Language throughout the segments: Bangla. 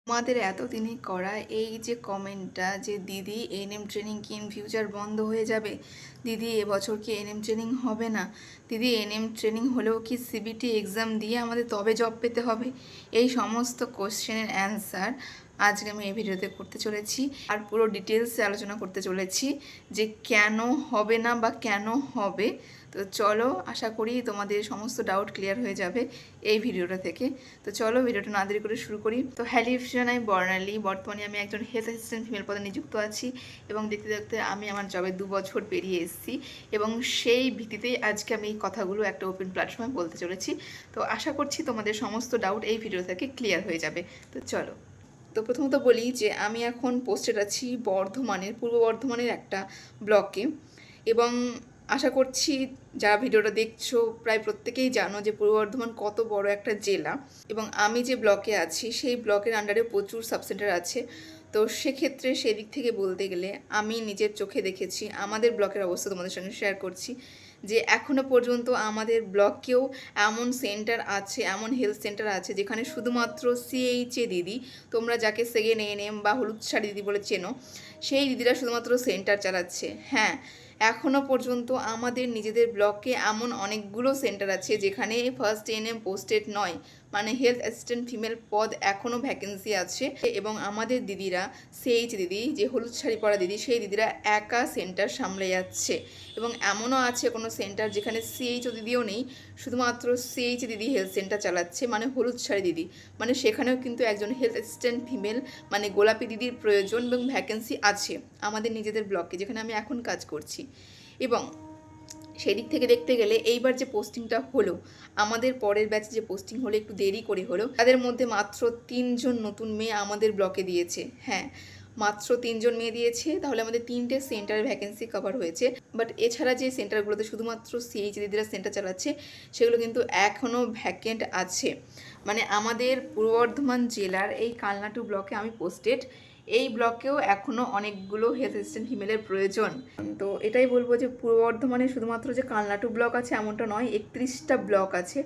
তোমাদের এতদিনে করা এই যে কমেন্টটা যে দিদি এএনএম ট্রেনিং কি ইন ফিউচার বন্ধ হয়ে যাবে, দিদি এবছর কি এএনএম ট্রেনিং হবে না, দিদি এএনএম ট্রেনিং হলেও কি সিবিটি এক্সাম দিয়ে আমাদের তবে জব পেতে হবে, এই সমস্ত কোশ্চেনের অ্যান্সার আজকে আমি এই ভিডিওতে করতে চলেছি। আর পুরো ডিটেলসে আলোচনা করতে চলেছি যে কেন হবে না বা কেন হবে। তো চলো, আশা করি তোমাদের সমস্ত ডাউট ক্লিয়ার হয়ে যাবে এই ভিডিওটা থেকে। তো চলো ভিডিওটা না দেরি করে শুরু করি। তো হ্যালো এভরিওয়ান, আমি বর্ণালী। বর্তমানে আমি একজন হেলথ অ্যাসিস্ট্যান্ট ফিমেল পদে নিযুক্ত আছি এবং দেখতে দেখতে আমি আমার জবে 2 বছর পেরিয়ে এসেছি এবং সেই ভিত্তিতেই আজকে আমি এই কথাগুলো একটা ওপেন প্ল্যাটফর্মে বলতে চলেছি। তো আশা করছি তোমাদের সমস্ত ডাউট এই ভিডিও থেকে ক্লিয়ার হয়ে যাবে। তো চলো। তো প্রথমত বলি যে আমি এখন পোস্টেড আছি পূর্ব বর্ধমানের একটা ব্লকে এবং আশা করছি যারা ভিডিওটা দেখছো প্রায় প্রত্যেকেই জানো যে পূর্ব বর্ধমান কত বড় একটা জেলা এবং আমি যে ব্লকে আছি সেই ব্লকের আন্ডারে প্রচুর সাবসেন্টার আছে। তো সেক্ষেত্রে সেদিক থেকে বলতে গেলে আমি নিজের চোখে দেখেছি, আমাদের ব্লকের অবস্থা তোমাদের সঙ্গে শেয়ার করছি যে এখনও পর্যন্ত আমাদের ব্লকেও এমন সেন্টার আছে, এমন হেলথ সেন্টার আছে যেখানে শুধুমাত্র সিএইচএ দিদি, তোমরা যাকে সেকেন্ড এএনএম বা হলুদ শাড়ি দিদি বলে চেনো, সেই দিদিরা শুধুমাত্র সেন্টার চালাচ্ছে। হ্যাঁ, এখনও পর্যন্ত আমাদের নিজেদের ব্লকে এমন অনেকগুলো সেন্টার আছে যেখানে ফার্স্ট এএনএম পোস্টেড নয়, মানে হেলথ অ্যাসিস্ট্যান্ট ফিমেল পদ এখনও ভ্যাকেন্সি আছে এবং আমাদের দিদিরা, সিএইচ দিদি যে হলুদ শাড়ি পরা দিদি, সেই দিদিরা একা সেন্টার সামলে যাচ্ছে। এবং এমনও আছে কোনো সেন্টার যেখানে সিএইচও দিদিও নেই, শুধুমাত্র সিএইচ দিদি হেলথ সেন্টার চালাচ্ছে, মানে হলুদ শাড়ি দিদি, মানে সেখানেও কিন্তু একজন হেলথ অ্যাসিস্ট্যান্ট ফিমেল মানে গোলাপি দিদির প্রয়োজন এবং ভ্যাকেন্সি আছে আমাদের নিজেদের ব্লকে যেখানে আমি এখন কাজ করছি। এবং সেই দিক থেকে দেখতে গেলে এইবার যে পোস্টিংটা হলো, আমাদের পরের ব্যাচে যে পোস্টিং হলো একটু দেরি করে হলো, তাদের মধ্যে মাত্র 3 জন নতুন মেয়ে আমাদের ব্লকে দিয়েছে। হ্যাঁ, মাত্র 3 জন মেয়ে দিয়েছে, তাহলে আমাদের 3টে সেন্টারের ভ্যাকেন্সি কভার হয়েছে। বাট এছাড়া যে সেন্টারগুলোতে শুধুমাত্র সিএইচ দিদিরা সেন্টার চালাচ্ছে সেগুলো কিন্তু এখনও ভ্যাকেন্ট আছে। মানে আমাদের পূর্ব বর্ধমান জেলার এই কালনাটু ব্লকে আমি পোস্টেড, এই ব্লকেও এখনও অনেকগুলো হেলথ অ্যাসিস্ট্যান্ট ফিমেলের প্রয়োজন। তো এটাই বলবো যে পূর্ব বর্ধমানে শুধুমাত্র যে কালনাটু ব্লক আছে এমনটা নয়, 31টা ব্লক আছে।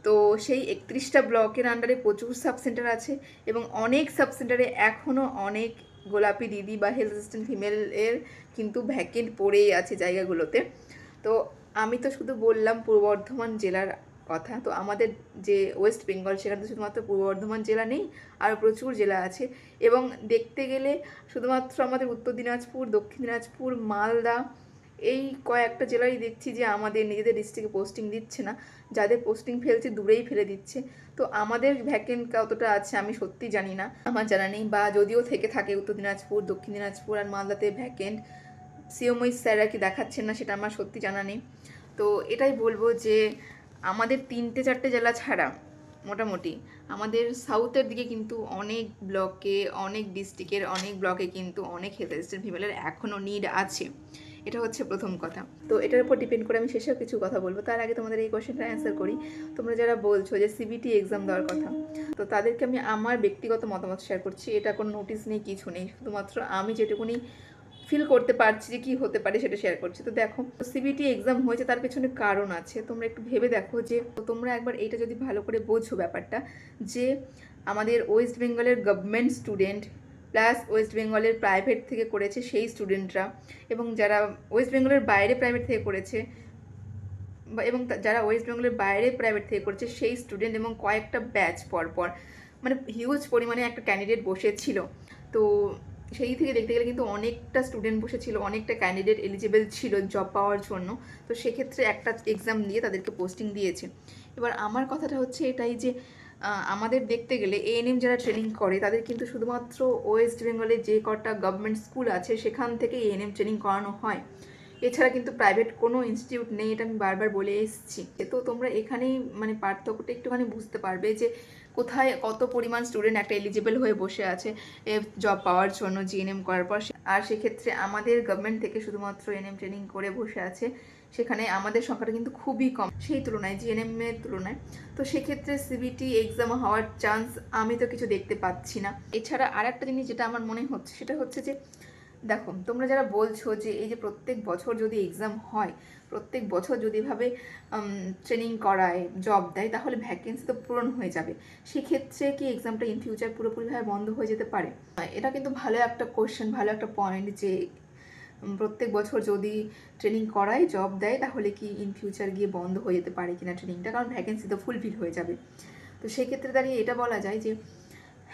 তো সেই 31টা ব্লকের আন্ডারে প্রচুর সাবসেন্টার আছে এবং অনেক সাবসেন্টারে এখনও অনেক গোলাপি দিদি বা হেলথ অ্যাসিস্ট্যান্ট ফিমেলের কিন্তু ভ্যাকেন্ট পড়েই আছে জায়গাগুলোতে। তো আমি তো শুধু বললাম পূর্ব বর্ধমান জেলার কথা, তো আমাদের যে ওয়েস্ট বেঙ্গল সেখানে তো শুধুমাত্র পূর্ব বর্ধমান জেলা নেই, আরও প্রচুর জেলা আছে। এবং দেখতে গেলে শুধুমাত্র আমাদের উত্তর দিনাজপুর, দক্ষিণ দিনাজপুর, মালদা এই কয়েকটা জেলারই দেখছি যে আমাদের নিজেদের ডিস্ট্রিক্টে পোস্টিং দিচ্ছে না, যাদের পোস্টিং ফেলছে দূরেই ফেলে দিচ্ছে। তো আমাদের ভ্যাকেন্ট কতটা আছে আমি সত্যি জানি না, আমার জানা নেই, বা যদিও থেকে থাকে উত্তর দিনাজপুর, দক্ষিণ দিনাজপুর আর মালদাতে ভ্যাকেন্ট, সিওমই স্যাররা কি দেখাচ্ছেন না সেটা আমার সত্যি জানা নেই। তো এটাই বলবো যে আমাদের 3-4টে জেলা ছাড়া মোটামুটি আমাদের সাউথের দিকে কিন্তু অনেক ব্লকে, অনেক ডিস্ট্রিক্টের অনেক ব্লকে কিন্তু অনেক হেলথ অ্যাসিস্ট্যান্ট ফিমেলের এখনও নিড আছে। এটা হচ্ছে প্রথম কথা। তো এটার উপর ডিপেন্ড করে আমি শেষেও কিছু কথা বলবো, তার আগে তোমাদের এই কোয়েশ্চেনটা অ্যান্সার করি। তোমরা যারা বলছো যে সিবিটি এক্সাম দেওয়ার কথা, তো তাদেরকে আমি আমার ব্যক্তিগত মতামত শেয়ার করছি। এটা কোনো নোটিশ নেই, কিছু নেই, শুধুমাত্র আমি যেটুকুনি ফিল করতে পারছি যে কী হতে পারে সেটা শেয়ার করছি। তো দেখো, সিবিটি এক্সাম হয়েছে তার পেছনে কারণ আছে, তোমরা একটু ভেবে দেখো যে তোমরা একবার এইটা যদি ভালো করে বোঝো ব্যাপারটা, যে আমাদের ওয়েস্ট বেঙ্গলের গভর্নমেন্ট স্টুডেন্ট প্লাস ওয়েস্ট বেঙ্গলের প্রাইভেট থেকে করেছে সেই স্টুডেন্টরা, এবং যারা ওয়েস্ট বেঙ্গলের বাইরে প্রাইভেট থেকে করেছে এবং যারা ওয়েস্ট বেঙ্গলের বাইরে প্রাইভেট থেকে করেছে সেই স্টুডেন্ট, এবং কয়েকটা ব্যাচ পরপর মানে হিউজ পরিমাণে একটা ক্যান্ডিডেট বসেছিল। তো সেই থেকে দেখতে গেলে কিন্তু অনেকটা স্টুডেন্ট বসেছিল, অনেকটা ক্যান্ডিডেট এলিজিবল ছিল জব পাওয়ার জন্য। তো সেক্ষেত্রে একটা এক্সাম দিয়ে তাদেরকে পোস্টিং দিয়েছে। এবার আমার কথাটা হচ্ছে এটাই যে আমাদের দেখতে গেলে এএনএম যারা ট্রেনিং করে তাদের কিন্তু শুধুমাত্র ওয়েস্ট বেঙ্গলে যে কটা গভর্নমেন্ট স্কুল আছে সেখান থেকে এএনএম ট্রেনিং করানো হয়, এছাড়া কিন্তু প্রাইভেট কোনো ইনস্টিটিউট নেই, এটা আমি বারবার বলে এসেছি। তো তোমরা এখানেই মানে পার্থক্যটা একটুখানি বুঝতে পারবে যে কোথায় কত পরিমাণ স্টুডেন্ট একটা এলিজিবল হয়ে বসে আছে জব পাওয়ার জন্য জিএনএম করার পর। আর সেক্ষেত্রে আমাদের গভর্নমেন্ট থেকে শুধুমাত্র এনএম ট্রেনিং করে বসে আছে, সেখানে আমাদের সংখ্যাটা কিন্তু খুবই কম সেই তুলনায়, জিএনএম এর তুলনায়। তো সেক্ষেত্রে সিবিটি এক্সাম হওয়ার চান্স আমি তো কিছু দেখতে পাচ্ছি না। এছাড়া আর একটা জিনিস যেটা আমার মনে হচ্ছে সেটা হচ্ছে যে দেখো, তোমরা যারা বলছো যে এই যে প্রত্যেক বছর যদি এক্সাম হয়, প্রত্যেক বছর যদি এভাবে ট্রেনিং করায়, জব দেয়, তাহলে ভ্যাকেন্সি তো পূরণ হয়ে যাবে। সেক্ষেত্রে কি এক্সামটা ইন ফিউচার পুরোপুরিভাবে বন্ধ হয়ে যেতে পারে? এটা কিন্তু ভালো একটা কোশ্চেন, ভালো একটা পয়েন্ট, যে প্রত্যেক বছর যদি ট্রেনিং করায়, জব দেয়, তাহলে কি ইন ফিউচার গিয়ে বন্ধ হয়ে যেতে পারে কিনা ট্রেনিংটা, কারণ ভ্যাকেন্সি তো ফুলফিল হয়ে যাবে। তো সেক্ষেত্রে দাঁড়িয়ে এটা বলা যায় যে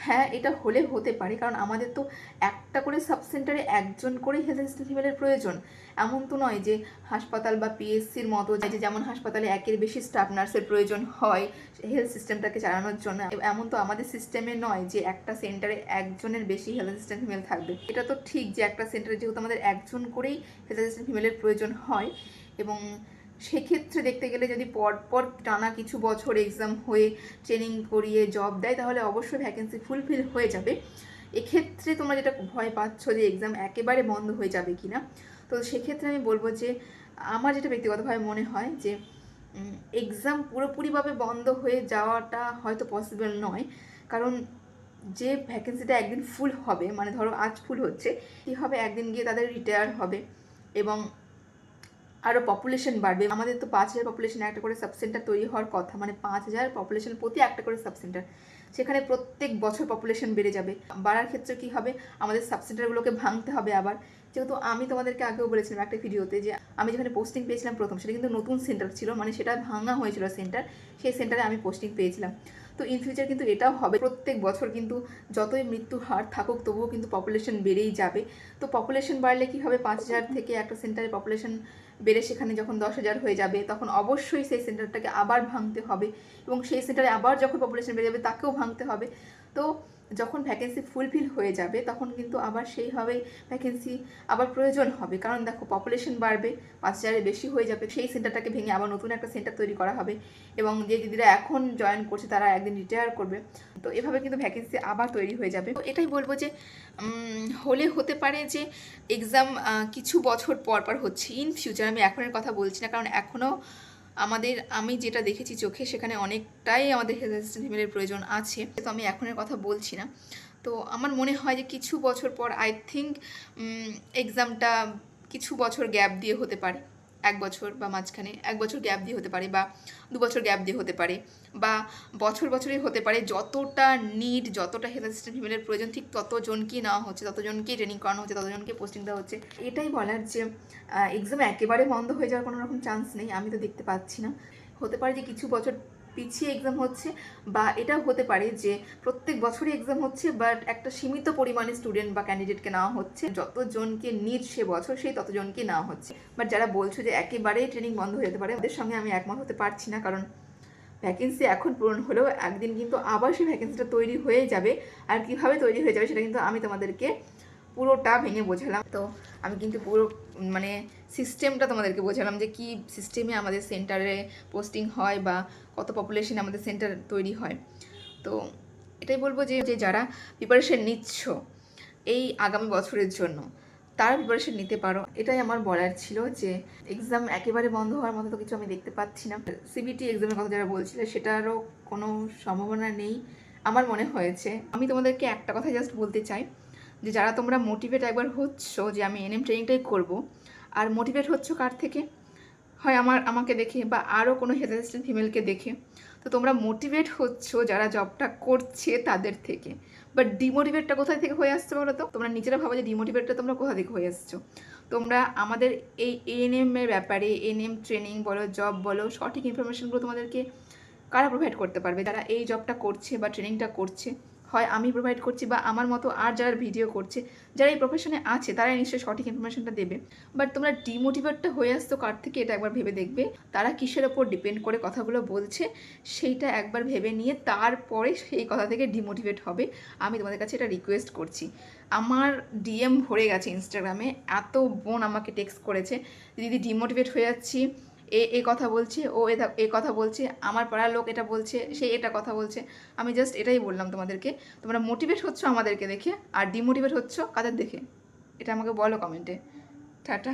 হ্যাঁ, এটা হলে হতে পারে, কারণ আমাদের তো একটা করে সাব সেন্টারে একজন করে হেলথ অ্যাসিস্ট্যান্ট ফিমেলের প্রয়োজন। এমন তো নয় যে হাসপাতাল বা পিএসসির মতো, যে যেমন হাসপাতালে একের বেশি স্টাফ নার্সের প্রয়োজন হয় হেলথ সিস্টেমটাকে চালানোর জন্য, এমন তো আমাদের সিস্টেমে নয় যে একটা সেন্টারে একজনের বেশি হেলথ অ্যাসিস্ট্যান্ট ফিমেল থাকবে। এটা তো ঠিক যে একটা সেন্টারে যেহেতু আমাদের একজন করেই হেলথ অ্যাসিস্ট্যান্ট ফিমেলের প্রয়োজন হয়, এবং সেক্ষেত্রে দেখতে গেলে যদি পরপর টানা কিছু বছর এক্সাম হয়ে ট্রেনিং করিয়ে জব দেয়, তাহলে অবশ্যই ভ্যাকেন্সি ফুলফিল হয়ে যাবে। এক্ষেত্রে তোমরা যেটা ভয় পাচ্ছ যে এক্সাম একেবারে বন্ধ হয়ে যাবে কি না, তো সেক্ষেত্রে আমি বলবো যে আমার যেটা ব্যক্তিগতভাবে মনে হয় যে এক্সাম পুরোপুরিভাবে বন্ধ হয়ে যাওয়াটা হয়তো পসিবল নয়, কারণ যে ভ্যাকেন্সিটা একদিন ফুল হবে, মানে ধরো আজ ফুল হচ্ছে, কী হবে, একদিন গিয়ে তাদের রিটায়ার হবে এবং আরও পপুলেশন বাড়বে। আমাদের তো 5,000 পপুলেশন একটা করে সাবসেন্টার তৈরি হওয়ার কথা, মানে 5,000 পপুলেশন প্রতি একটা করে সাবসেন্টার, সেখানে প্রত্যেক বছর পপুলেশন বেড়ে যাবে। বাড়ার ক্ষেত্রে কি হবে, আমাদের সাবসেন্টারগুলোকে ভাঙতে হবে আবার। যেহেতু আমি তোমাদেরকে আগেও বলেছিলাম একটা ভিডিওতে যে আমি যেখানে পোস্টিং পেয়েছিলাম প্রথম, সেটা কিন্তু নতুন সেন্টার ছিল, মানে সেটা ভাঙা হয়েছিল সেন্টার, সেই সেন্টারে আমি পোস্টিং পেয়েছিলাম। তো ইন ফিউচার কিন্তু এটাও হবে, প্রত্যেক বছর কিন্তু যতই মৃত্যুর হার থাকুক তবুও কিন্তু পপুলেশন বেড়েই যাবে। তো পপুলেশন বাড়লে কি হবে, 5,000 থেকে একটা সেন্টারে পপুলেশন বেড়ে সেখানে যখন 10,000 হয়ে যাবে, তখন অবশ্যই সেই সেন্টারটাকে আবার ভাঙতে হবে, এবং সেই সেন্টারে আবার যখন পপুলেশন বেড়ে যাবে তাকেও ভাঙতে হবে। তো যখন ভ্যাকেন্সি ফুলফিল হয়ে যাবে তখন কিন্তু আবার সেইভাবেই ভ্যাকেন্সি আবার প্রয়োজন হবে, কারণ দেখো পপুলেশন বাড়বে, 5,000-এর বেশি হয়ে যাবে, সেই সেন্টারটাকে ভেঙে আবার নতুন একটা সেন্টার তৈরি করা হবে, এবং যে দিদিরা এখন জয়েন করছে তারা একদিন রিটায়ার করবে। তো এভাবে কিন্তু ভ্যাকেন্সি আবার তৈরি হয়ে যাবে। তো এটাই বলবো যে হলে হতে পারে যে এক্সাম কিছু বছর পর পর হচ্ছে ইন ফিউচার, আমি এখনের কথা বলছি না, কারণ এখনও আমি যেটা দেখেছি চোখে, সেখানে অনেকটাই আমাদের হেলথ অ্যাসিস্ট্যান্ট ফিমেলের প্রয়োজন আছে, তো আমি এখনের কথা বলছি না। তো আমার মনে হয় যে কিছু বছর পর আই থিঙ্ক এক্সামটা কিছু বছর গ্যাপ দিয়ে হতে পারে, 1 বছর বা মাঝখানে 1 বছর গ্যাপ দিয়ে হতে পারে, বা 2 বছর গ্যাপ দিয়ে হতে পারে, বা বছরই হতে পারে। যতটা নিড, যতটা হেলথ অ্যাসিস্ট্যান্ট ফিমেলের প্রয়োজন, ঠিক ততজনকেই নেওয়া হচ্ছে, ততজনকেই ট্রেনিং করানো হচ্ছে, ততজনকে পোস্টিং দেওয়া হচ্ছে। এটাই বলার যে এক্সাম একেবারে বন্ধ হয়ে যাওয়ার কোনো রকম চান্স নেই, আমি তো দেখতে পাচ্ছি না। হতে পারে যে কিছু বছর পিছিয়ে এক্সাম হচ্ছে, বা এটাও হতে পারে যে প্রত্যেক বছরই এক্সাম হচ্ছে, বাট একটা সীমিত পরিমাণে স্টুডেন্ট বা ক্যান্ডিডেটকে নেওয়া হচ্ছে, যতজনকে নিড সে বছর সেই ততজনকে নেওয়া হচ্ছে। বাট যারা বলছো যে একেবারেই ট্রেনিং বন্ধ হয়ে যেতে পারে, ওদের সঙ্গে আমি একমত হতে পারছি না, কারণ ভ্যাকেন্সি এখন পূরণ হলেও একদিন কিন্তু আবার সেই ভ্যাকেন্সিটা তৈরি হয়ে যাবে, আর কীভাবে তৈরি হয়ে যাবে সেটা কিন্তু আমি তোমাদেরকে পুরোটা ভেঙে বোঝালাম। তো আমি কিন্তু পুরো মানে সিস্টেমটা তোমাদেরকে বোঝালাম যে কি সিস্টেমে আমাদের সেন্টারে পোস্টিং হয় বা কত পপুলেশনে আমাদের সেন্টার তৈরি হয়। তো এটাই বলবো যে যারা প্রিপারেশন নিচ্ছ এই আগামী বছরের জন্য, তারা প্রিপারেশন নিতে পারো। এটাই আমার বলার ছিল, যে এক্সাম একেবারে বন্ধ হওয়ার মতো তো কিছু আমি দেখতে পাচ্ছি না। সিবিটি এক্সামের কথা যারা বলছিলে সেটারও কোনো সম্ভাবনা নেই আমার মনে হয়েছে। আমি তোমাদেরকে একটা কথা জাস্ট বলতে চাই, যে যারা তোমরা মোটিভেট একবার হচ্ছ যে আমি এনএম ট্রেনিংটাই করব, আর মোটিভেট হচ্ছ কার থেকে, হয় আমাকে দেখে বা আরও কোনো হেলথ অ্যাসিস্ট্যান্ট ফিমেলকে দেখে। তো তোমরা মোটিভেট হচ্ছ যারা জবটা করছে তাদের থেকে, বাট ডিমোটিভেটটা কোথায় থেকে হয়ে আসছে বলো তো? তোমরা নিজেরা ভাবো যে ডিমোটিভেটটা তোমরা কোথা থেকে হয়ে আসছো। তোমরা আমাদের এই এএনএম এর ব্যাপারে, এএনএম ট্রেনিং বলো, জব বলো, সঠিক ইনফরমেশনগুলো তোমাদেরকে কারা প্রোভাইড করতে পারবে? যারা এই জবটা করছে বা ট্রেনিংটা করছে, হয় আমি প্রোভাইড করছি বা আমার মতো আর যারা ভিডিও করছে, যারা এই প্রফেশনে আছে তারাই নিশ্চয়ই সঠিক ইনফরমেশনটা দেবে। বাট তোমরা ডিমোটিভেটটা হয়ে আসতো কার থেকে, এটা একবার ভেবে দেখবে। তারা কিসের ওপর ডিপেন্ড করে কথাগুলো বলছে সেইটা একবার ভেবে নিয়ে তারপরে সেই কথা থেকে ডিমোটিভেট হবে। আমি তোমাদের কাছে এটা রিকোয়েস্ট করছি। আমার ডিএম ভরে গেছে ইনস্টাগ্রামে, এত বোন আমাকে টেক্সট করেছে, দিদি ডিমোটিভেট হয়ে যাচ্ছি, এ কথা বলছে, ও এ কথা বলছে, আমার পাড়ার লোক এটা বলছে, সে এটা কথা বলছে। আমি জাস্ট এটাই বললাম তোমাদেরকে, তোমরা মোটিভেট হচ্ছ আমাদেরকে দেখে, আর ডিমোটিভেট হচ্ছ কাদের দেখে, এটা আমাকে বলো কমেন্টে। টাটা।